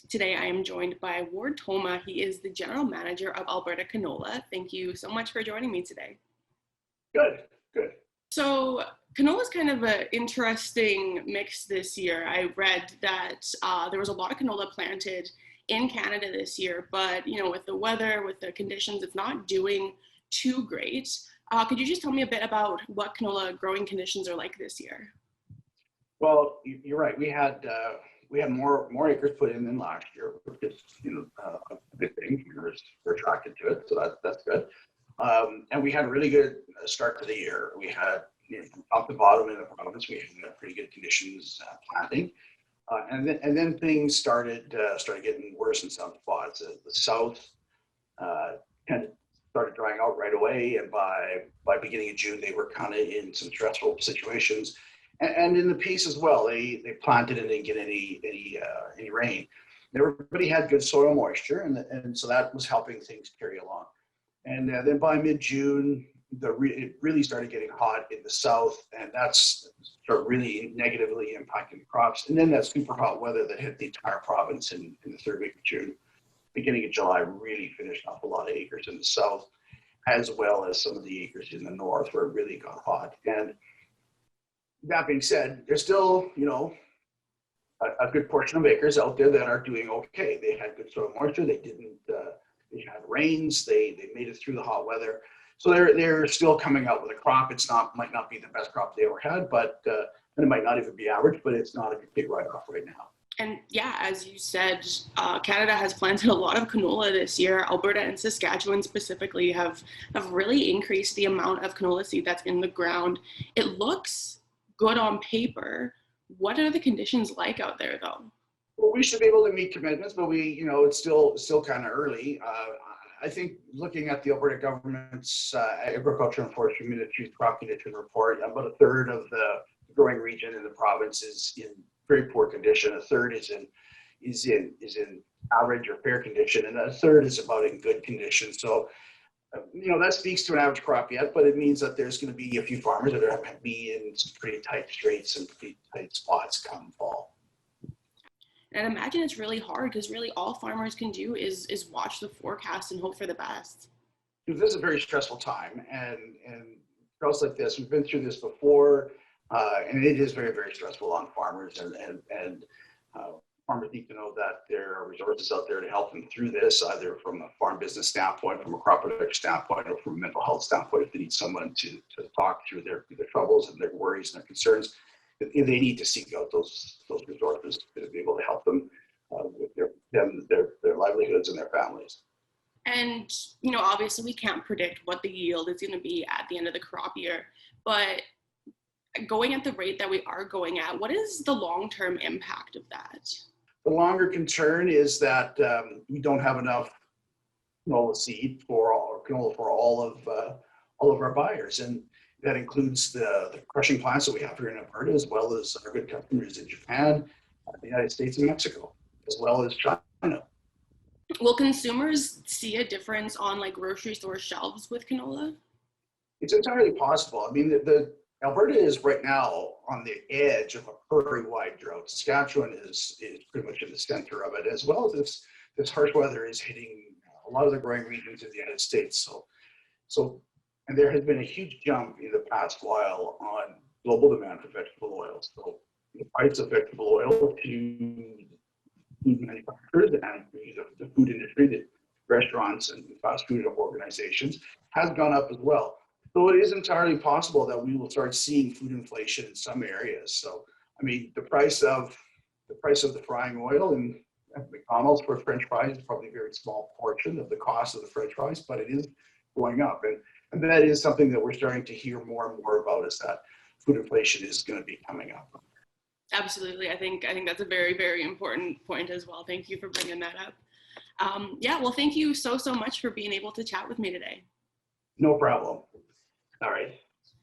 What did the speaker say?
Today I am joined by Ward Toma. He is the General Manager of Alberta Canola. Thank you so much for joining me today. Good, good. So canola is kind of an interesting mix this year. I read that there was a lot of canola planted in Canada this year, but with the weather, with the conditions, it's not doing too great. Could you just tell me a bit about what canola growing conditions are like this year? Well, you're right. We had more acres put in than last year, which is a good thing. We're attracted to it, so that's good. And we had a really good start to the year. We had from top to bottom in the province, we had pretty good conditions planting, and then things started getting worse in some spots. The south kind of started drying out right away, and by beginning of June, they were kind of in some stressful situations. And in the piece as well, they planted and didn't get any rain. Everybody had good soil moisture, and so that was helping things carry along. And then by mid-June, it really started getting hot in the south, and that's started really negatively impacting the crops. And then that super hot weather that hit the entire province in the third week of June, beginning of July, really finished off a lot of acres in the south, as well as some of the acres in the north where it really got hot. And that being said, there's still, a good portion of acres out there that are doing okay. They had good soil moisture. They had rains. They made it through the hot weather. So they're still coming out with a crop. Might not be the best crop they ever had, but and it might not even be average, but it's not a big write-off right now. And yeah, as you said, Canada has planted a lot of canola this year. Alberta and Saskatchewan specifically have really increased the amount of canola seed that's in the ground. It looks good on paper. What are the conditions like out there, though? Well, we should be able to meet commitments, but it's still kind of early. I think looking at the Alberta government's agriculture and forestry ministry's crop condition report, about a third of the growing region in the province is in very poor condition. A third is in average or fair condition, and a third is about in good condition. So, that speaks to an average crop yet, but it means that there's going to be a few farmers that are going to be in some pretty tight straits and pretty tight spots come fall. And I imagine it's really hard because really all farmers can do is watch the forecast and hope for the best. This is a very stressful time, and droughts like this, we've been through this before, and it is very, very stressful on farmers, and farmers need to know that there are resources out there to help them through this, either from a farm business standpoint, from a crop protection standpoint, or from a mental health standpoint. If they need someone to talk through their troubles and their worries and their concerns, they need to seek out those resources to be able to help them with their livelihoods and their families. And obviously we can't predict what the yield is going to be at the end of the crop year, but going at the rate that we are going at, what is the long-term impact of that? The longer concern is that we don't have enough canola seed for all of our buyers, and that includes the crushing plants that we have here in Alberta, as well as our good customers in Japan, the United States, and Mexico, as well as China. Will consumers see a difference on grocery store shelves with canola? It's entirely possible. I mean, the Alberta is right now on the edge of a very wide drought. Saskatchewan is pretty much in the center of it, as well as this harsh weather is hitting a lot of the growing regions of the United States. And there has been a huge jump in the past while on global demand for vegetable oils. So the price of vegetable oil to food manufacturers and the food industry, the restaurants and fast food organizations, has gone up as well. So it is entirely possible that we will start seeing food inflation in some areas. So, I mean, the price of the frying oil and McDonald's for French fries is probably a very small portion of the cost of the French fries, but it is going up. And that is something that we're starting to hear more and more about, is that food inflation is going to be coming up. Absolutely. I think that's a very, very important point as well. Thank you for bringing that up. Well, thank you so much for being able to chat with me today. No problem. All right.